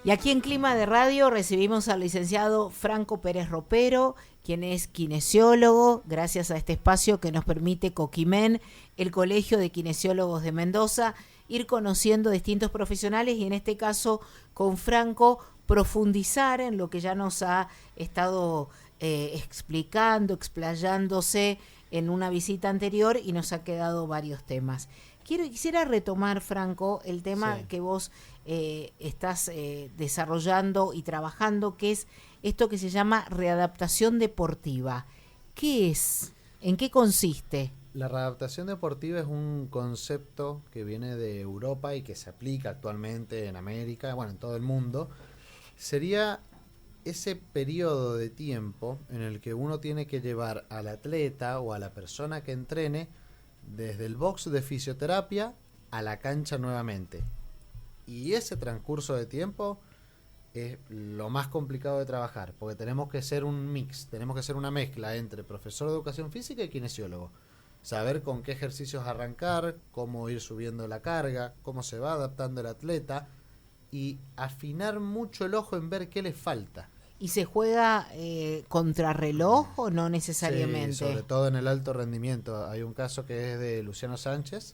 Y aquí en Clima de Radio recibimos al licenciado Franco Pérez Ropero, quien es kinesiólogo, gracias a este espacio que nos permite Coquimen, el Colegio de Kinesiólogos de Mendoza, ir conociendo distintos profesionales y en este caso con Franco profundizar en lo que ya nos ha estado explicando, explayándose en una visita anterior y nos ha quedado varios temas. Quisiera retomar, Franco, el tema que vos estás desarrollando y trabajando, que es esto que se llama readaptación deportiva. ¿Qué es? ¿En qué consiste? La readaptación deportiva es un concepto que viene de Europa y que se aplica actualmente en América, bueno, en todo el mundo. Sería ese periodo de tiempo en el que uno tiene que llevar al atleta o a la persona que entrene desde el box de fisioterapia a la cancha nuevamente. Y ese transcurso de tiempo es lo más complicado de trabajar, porque tenemos que ser un mix, tenemos que ser una mezcla entre profesor de educación física y kinesiólogo. Saber con qué ejercicios arrancar, cómo ir subiendo la carga, cómo se va adaptando el atleta y afinar mucho el ojo en ver qué le falta. ¿Y se juega contrarreloj o no necesariamente? Sí, sobre todo en el alto rendimiento. Hay un caso que es de Luciano Sánchez.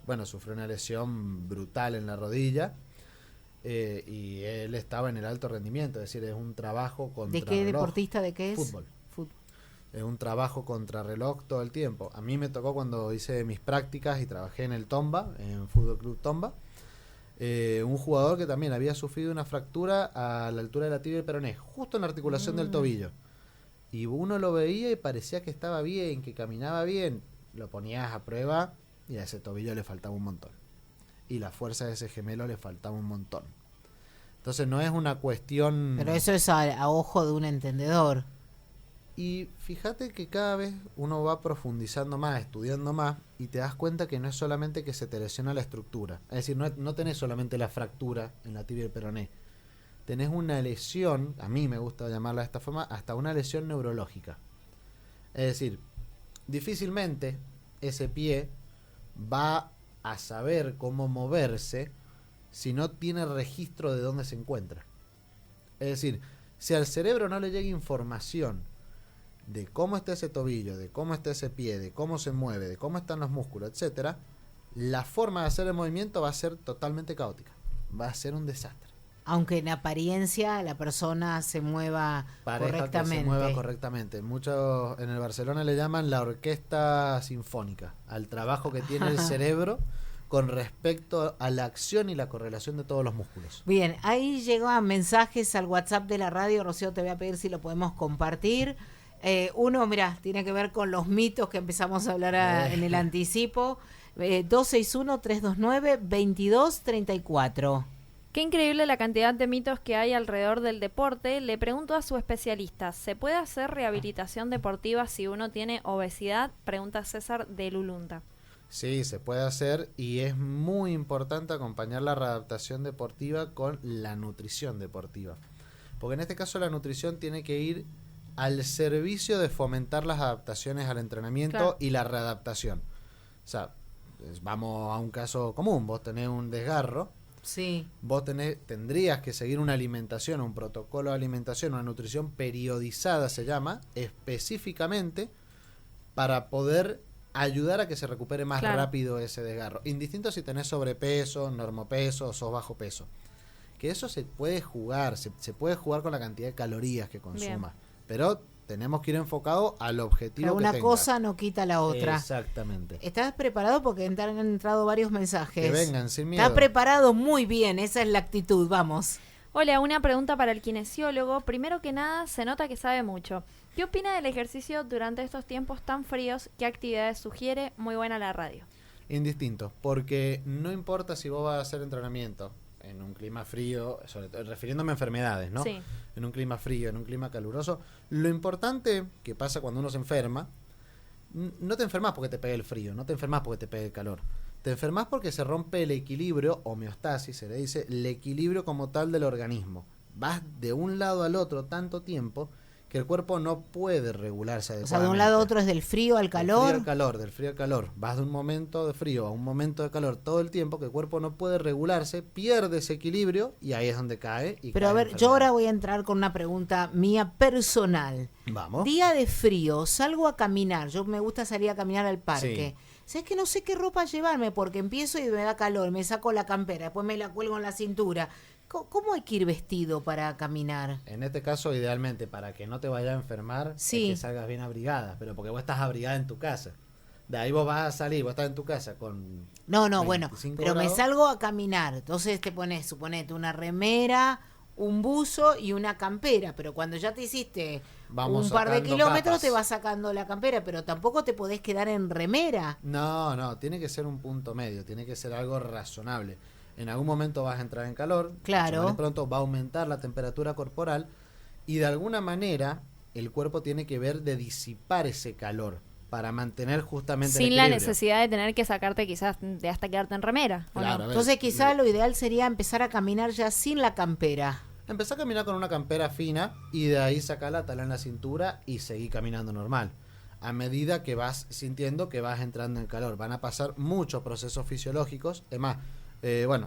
Bueno, sufrió una lesión brutal en la rodilla y él estaba en el alto rendimiento, es decir, es un trabajo contra ¿De qué deportista? ¿De qué es? Fútbol. Es un trabajo contra reloj todo el tiempo. A mí me tocó cuando hice mis prácticas y trabajé en el Tomba, en Fútbol Club Tomba, un jugador que también había sufrido una fractura a la altura de la tibia y peroné, justo en la articulación del tobillo. Y uno lo veía y parecía que estaba bien, que caminaba bien. Lo ponías a prueba y a ese tobillo le faltaba un montón. Y la fuerza de ese gemelo le faltaba un montón. Entonces no es una cuestión... Pero eso es a ojo de un entendedor. Y fíjate que cada vez uno va profundizando más, estudiando más, y te das cuenta que no es solamente que se te lesiona la estructura. Es decir, no tenés solamente la fractura en la tibia y el peroné. Tenés una lesión, a mí me gusta llamarla de esta forma, hasta una lesión neurológica. Es decir, difícilmente ese pie va a saber cómo moverse si no tiene registro de dónde se encuentra. Es decir, si al cerebro no le llega información de cómo está ese tobillo, de cómo está ese pie, de cómo se mueve, de cómo están los músculos, etcétera, la forma de hacer el movimiento va a ser totalmente caótica. Va a ser un desastre. Aunque en apariencia la persona se mueva correctamente. Que se mueva correctamente. Muchos en el Barcelona le llaman la orquesta sinfónica, al trabajo que tiene el cerebro con respecto a la acción y la correlación de todos los músculos. Bien, ahí llegan mensajes al WhatsApp de la radio. Rocío, te voy a pedir si lo podemos compartir. Uno, mira, tiene que ver con los mitos que empezamos a hablar en el anticipo. 261-329-2234. Qué increíble la cantidad de mitos que hay alrededor del deporte. Le pregunto a su especialista, ¿se puede hacer rehabilitación deportiva si uno tiene obesidad? Pregunta César de Lulunta. Sí, se puede hacer y es muy importante acompañar la readaptación deportiva con la nutrición deportiva. Porque en este caso la nutrición tiene que ir al servicio de fomentar las adaptaciones al entrenamiento, claro, y la readaptación. O sea, vamos a un caso común, vos tenés un desgarro, sí, vos tendrías que seguir una alimentación, un protocolo de alimentación, una nutrición periodizada se llama, específicamente para poder ayudar a que se recupere más, claro, rápido ese desgarro. Indistinto si tenés sobrepeso, normopeso o sos bajo peso. Que eso se puede jugar, se puede jugar con la cantidad de calorías que consumas. Pero tenemos que ir enfocado al objetivo. Pero una que cosa no quita la otra. Exactamente. ¿Estás preparado? Porque han entrado varios mensajes. Que vengan, sin miedo. ¿Estás preparado? Muy bien, esa es la actitud, vamos. Hola, una pregunta para el kinesiólogo. Primero que nada, se nota que sabe mucho. ¿Qué opina del ejercicio durante estos tiempos tan fríos? ¿Qué actividades sugiere? Muy buena la radio. Indistinto, porque no importa si vos vas a hacer entrenamiento en un clima frío, sobre todo, refiriéndome a enfermedades, ¿no? Sí. En un clima frío, en un clima caluroso. Lo importante que pasa cuando uno se enferma, no te enfermas porque te pegue el frío, no te enfermas porque te pegue el calor. Te enfermas porque se rompe el equilibrio, homeostasis, se le dice, el equilibrio como tal del organismo. Vas de un lado al otro tanto tiempo que el cuerpo no puede regularse O adecuadamente. sea, de un lado a otro es del frío al calor. Del frío al calor. Vas de un momento de frío a un momento de calor todo el tiempo, que el cuerpo no puede regularse, pierde ese equilibrio y ahí es donde cae. Pero a cae ver, en yo ahora enfermedad. voy a entrar con una pregunta mía personal. Vamos. Día de frío, salgo a caminar. Yo me gusta salir a caminar al parque. ¿Sabes que no sé qué ropa llevarme? Porque empiezo y me da calor, me saco la campera, después me la cuelgo en la cintura. ¿Cómo hay que ir vestido para caminar? En este caso, idealmente, para que no te vayas a enfermar, Sí. es que salgas bien abrigada, pero porque vos estás abrigada en tu casa. De ahí vos vas a salir, vos estás en tu casa con No, bueno, 25 pero me grados. salgo a caminar. Entonces te pones, suponete, una remera, un buzo y una campera. Pero cuando ya te hiciste Vamos un par de sacando kilómetros, capas. te vas sacando la campera. Pero tampoco te podés quedar en remera. No, tiene que ser un punto medio, tiene que ser algo razonable. En algún momento vas a entrar en calor, Claro. de pronto va a aumentar la temperatura corporal y de alguna manera el cuerpo tiene que ver de disipar ese calor para mantener justamente el Sin la equilibrio. necesidad de tener que sacarte quizás de hasta quedarte en remera. ¿o Claro, no? a ver, Entonces quizá lo ideal sería empezar a caminar ya sin la campera. Empezá a caminar con una campera fina y de ahí sacala, atala en la cintura y seguí caminando normal. A medida que vas sintiendo que vas entrando en calor, van a pasar muchos procesos fisiológicos. Es más,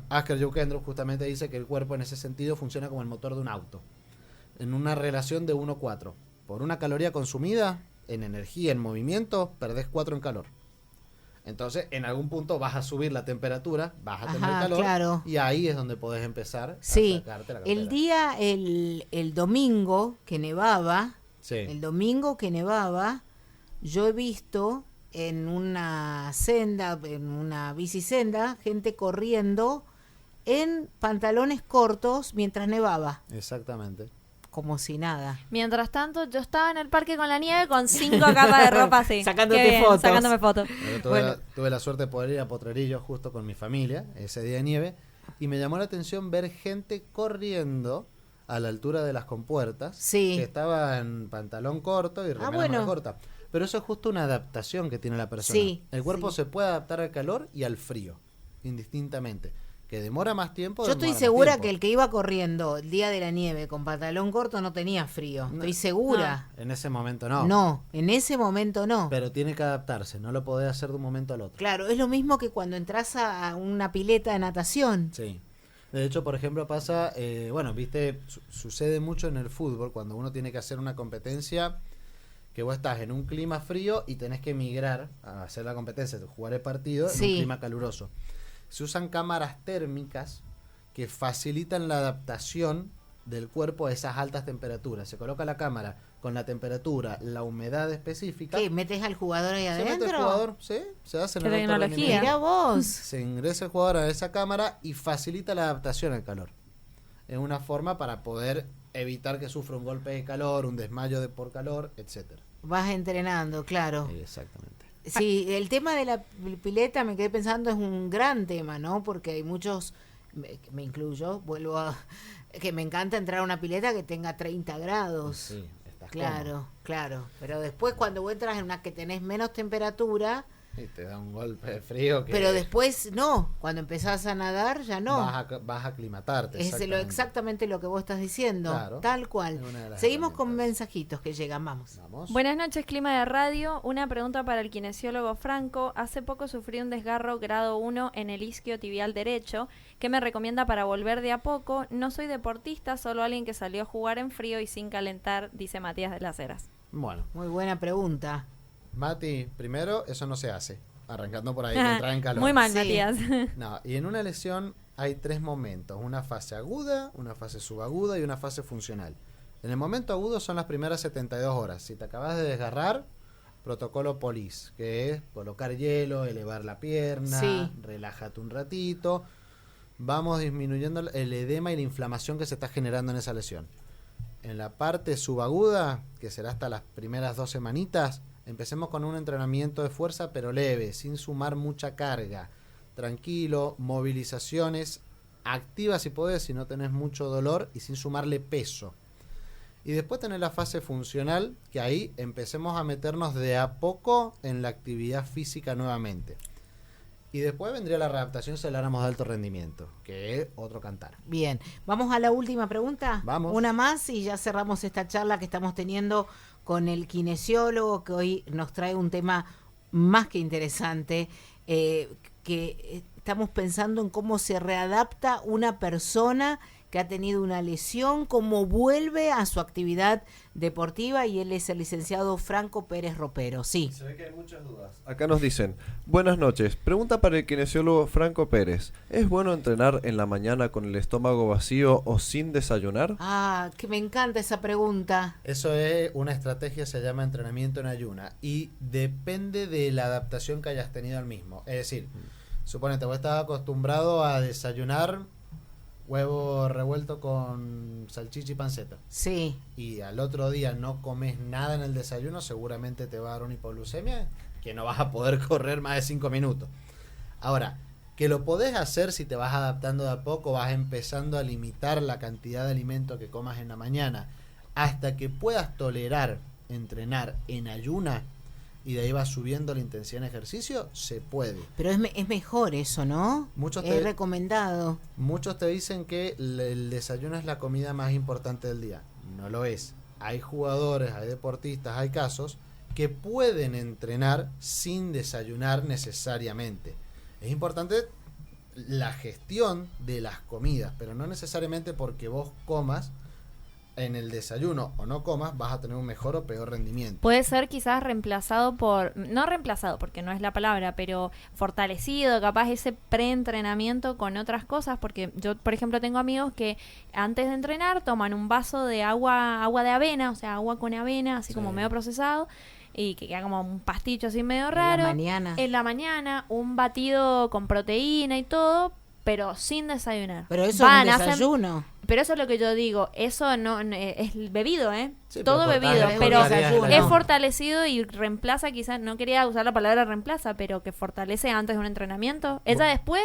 Asker Youkendrup justamente dice que el cuerpo en ese sentido funciona como el motor de un auto. En una relación de 1:4. Por una caloría consumida, en energía, en movimiento, perdés 4 en calor. Entonces, en algún punto vas a subir la temperatura, vas a tener Ajá, calor, claro. y ahí es donde podés empezar Sí, a sacarte la campera. el domingo que nevaba, Sí. el domingo que nevaba, yo he visto en una senda, en una bicisenda, gente corriendo en pantalones cortos mientras nevaba, Exactamente. como si nada. Mientras tanto, yo estaba en el parque con la nieve con 5 capas de ropa así. Sacándote Qué bien, fotos. Sacándome fotos. Pero tuve, Bueno. tuve la suerte de poder ir a Potrerillos justo con mi familia ese día de nieve y me llamó la atención ver gente corriendo a la altura de las compuertas, Sí. que estaba en pantalón corto y remera bueno. manga corta. Pero eso es justo una adaptación que tiene la persona. Sí, El cuerpo sí. se puede adaptar al calor y al frío, indistintamente. Que demora más tiempo. Yo estoy demora más segura tiempo. que el que iba corriendo el día de la nieve con pantalón corto no tenía frío. No. Estoy segura. En ese momento no. No, en ese momento no. Pero tiene que adaptarse, no lo podés hacer de un momento al otro. Claro, es lo mismo que cuando entras a una pileta de natación. Sí. De hecho, por ejemplo, pasa, sucede mucho en el fútbol cuando uno tiene que hacer una competencia que vos estás en un clima frío y tenés que migrar a hacer la competencia, jugar el partido en Sí. un clima caluroso. Se usan cámaras térmicas que facilitan la adaptación del cuerpo a esas altas temperaturas. Se coloca la cámara con la temperatura, la humedad específica. ¿Qué? ¿Metes al jugador ahí Se mete adentro? el jugador, sí, se hace en Qué el tecnología. Mirá vos. se ingresa el jugador a esa cámara y facilita la adaptación al calor. Es una forma para poder evitar que sufra un golpe de calor, un desmayo por calor, etcétera. Vas entrenando, claro. Exactamente. Sí, el tema de la pileta me quedé pensando es un gran tema, ¿no? Porque hay muchos, me incluyo, que me encanta entrar a una pileta que tenga 30 grados. Sí, estás Claro, cómodo. claro. Pero después cuando vos entras en una que tenés menos temperatura, Y te da un golpe de frío que pero después no, cuando empezás a nadar ya no. vas a aclimatarte. Es exactamente lo que vos estás diciendo, Claro. tal cual. Es una de las Seguimos con herramientas. mensajitos que llegan, vamos. Vamos. Buenas noches, Clima de Radio. Una pregunta para el kinesiólogo Franco. Hace poco sufrí un desgarro grado 1 en el isquio tibial derecho. ¿Qué me recomienda para volver de a poco? No soy deportista, solo alguien que salió a jugar en frío y sin calentar, dice Matías de las Heras. Bueno, Muy buena pregunta. Mati, primero, eso no se hace. Arrancando por ahí, que entrar en calor. Muy mal, Sí. Matías. No, y en una lesión hay 3 momentos, una fase aguda, una fase subaguda y una fase funcional. En el momento agudo son las primeras 72 horas. Si te acabas de desgarrar, protocolo POLIS, que es colocar hielo, elevar la pierna, Sí. relájate un ratito. Vamos disminuyendo el edema y la inflamación que se está generando en esa lesión. En la parte subaguda, que será hasta las primeras 2 semanitas, empecemos con un entrenamiento de fuerza pero leve, sin sumar mucha carga. Tranquilo, movilizaciones activas si podés, si no tenés mucho dolor y sin sumarle peso. Y después tenés la fase funcional, que ahí empecemos a meternos de a poco en la actividad física nuevamente. Y después vendría la readaptación si habláramos de alto rendimiento, que es otro cantar. Bien, vamos a la última pregunta. Vamos. Una más y ya cerramos esta charla que estamos teniendo con el kinesiólogo, que hoy nos trae un tema más que interesante, que estamos pensando en cómo se readapta una persona que ha tenido una lesión, cómo vuelve a su actividad deportiva, y él es el licenciado Franco Pérez Ropero. Sí. Se ve que hay muchas dudas. Acá nos dicen, buenas noches, pregunta para el kinesiólogo Franco Pérez, ¿es bueno entrenar en la mañana con el estómago vacío o sin desayunar? Ah, que me encanta esa pregunta. Eso es una estrategia, se llama entrenamiento en ayuna, y depende de la adaptación que hayas tenido al mismo. Es decir, suponete, vos estabas acostumbrado a desayunar huevo revuelto con salchicha y panceta, Sí. y al otro día no comes nada en el desayuno, seguramente te va a dar una hipoglucemia que no vas a poder correr más de 5 minutos. Ahora, que lo podés hacer si te vas adaptando de a poco, vas empezando a limitar la cantidad de alimento que comas en la mañana hasta que puedas tolerar entrenar en ayuna, y de ahí vas subiendo la intensidad en ejercicio, se puede. Pero es mejor eso, ¿no? Muchos Es recomendado. Muchos te dicen que el desayuno es la comida más importante del día. No lo es. Hay jugadores, hay deportistas, hay casos que pueden entrenar sin desayunar necesariamente. Es importante la gestión de las comidas, pero no necesariamente porque vos comas en el desayuno o no comas vas a tener un mejor o peor rendimiento. Puede ser quizás reemplazado por, no reemplazado porque no es la palabra, pero fortalecido, capaz ese preentrenamiento con otras cosas, porque yo, por ejemplo, tengo amigos que antes de entrenar toman un vaso de agua de avena, o sea, agua con avena, así como medio procesado, y que queda como un pasticho así medio raro. En la mañana, un batido con proteína y todo, pero sin desayunar. Pero eso es un desayuno. Pero eso es lo que yo digo, eso no es bebido, ¿eh? Sí, todo pero bebido, es pero desayuno. es fortalecido y reemplaza, quizás, no quería usar la palabra reemplaza, pero que fortalece antes de un entrenamiento. Ella después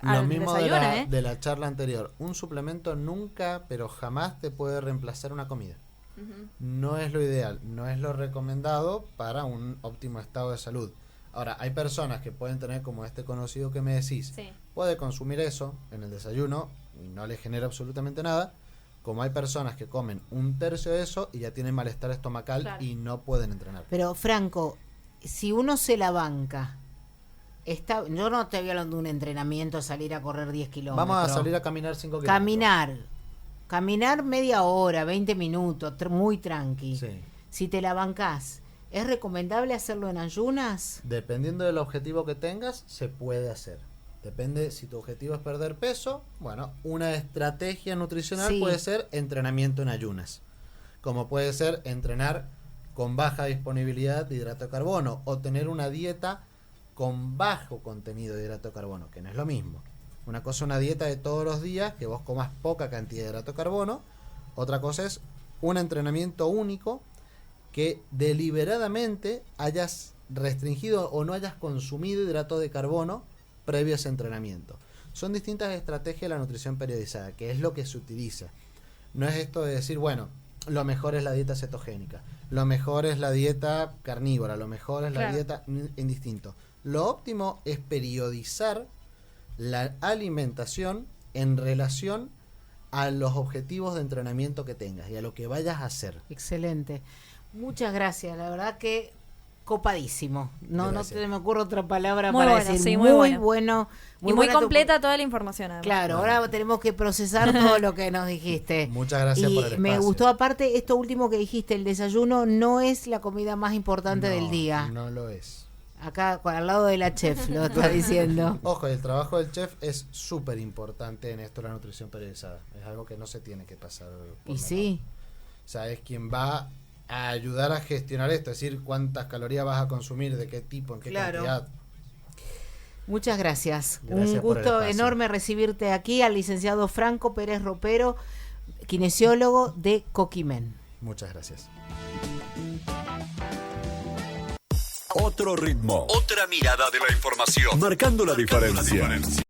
Lo mismo desayuna, de la charla anterior. Un suplemento nunca, pero jamás te puede reemplazar una comida. No es lo ideal, no es lo recomendado para un óptimo estado de salud. Ahora, hay personas que pueden tener, como este conocido que me decís, puede consumir eso en el desayuno y no le genera absolutamente nada, como hay personas que comen un tercio de eso y ya tienen malestar estomacal y no pueden entrenar. Pero, Franco, si uno se la banca, yo no estoy hablando de un entrenamiento, salir a correr 10 kilómetros. Vamos a salir a caminar 5 kilómetros. Caminar media hora, 20 minutos, muy tranqui. Sí. Si te la bancás, ¿es recomendable hacerlo en ayunas? Dependiendo del objetivo que tengas, se puede hacer. Depende, si tu objetivo es perder peso, bueno, una estrategia nutricional puede ser entrenamiento en ayunas. Como puede ser entrenar con baja disponibilidad de hidrato de carbono o tener una dieta con bajo contenido de hidrato de carbono, que no es lo mismo. Una cosa es una dieta de todos los días, que vos comas poca cantidad de hidrato de carbono. Otra cosa es un entrenamiento único que deliberadamente hayas restringido o no hayas consumido hidratos de carbono previo a ese entrenamiento. Son distintas estrategias de la nutrición periodizada, que es lo que se utiliza. No es esto de decir, bueno, lo mejor es la dieta cetogénica, lo mejor es la dieta carnívora, lo mejor es la dieta indistinto. Lo óptimo es periodizar la alimentación en relación a los objetivos de entrenamiento que tengas y a lo que vayas a hacer. Excelente. Muchas gracias, la verdad que copadísimo. No se me ocurre otra palabra muy para bueno, decir. Sí, muy bueno. Bueno. Muy completa toda la información. Además. Claro, ahora tenemos que procesar todo lo que nos dijiste. Muchas gracias por el espacio. Me gustó aparte esto último que dijiste, el desayuno no es la comida más importante del día. No lo es. Acá al lado de la chef lo está diciendo. Ojo, el trabajo del chef es súper importante en esto de la nutrición periodizada. Es algo que no se tiene que pasar por Y sí. O sea, es quien va a ayudar a gestionar esto, es decir, cuántas calorías vas a consumir, de qué tipo, en qué cantidad. Muchas gracias. Gracias Un por el gusto espacio. enorme recibirte aquí, al licenciado Franco Pérez Ropero, kinesiólogo de Coquimen. Muchas gracias. Otro ritmo, otra mirada de la información, marcando la diferencia.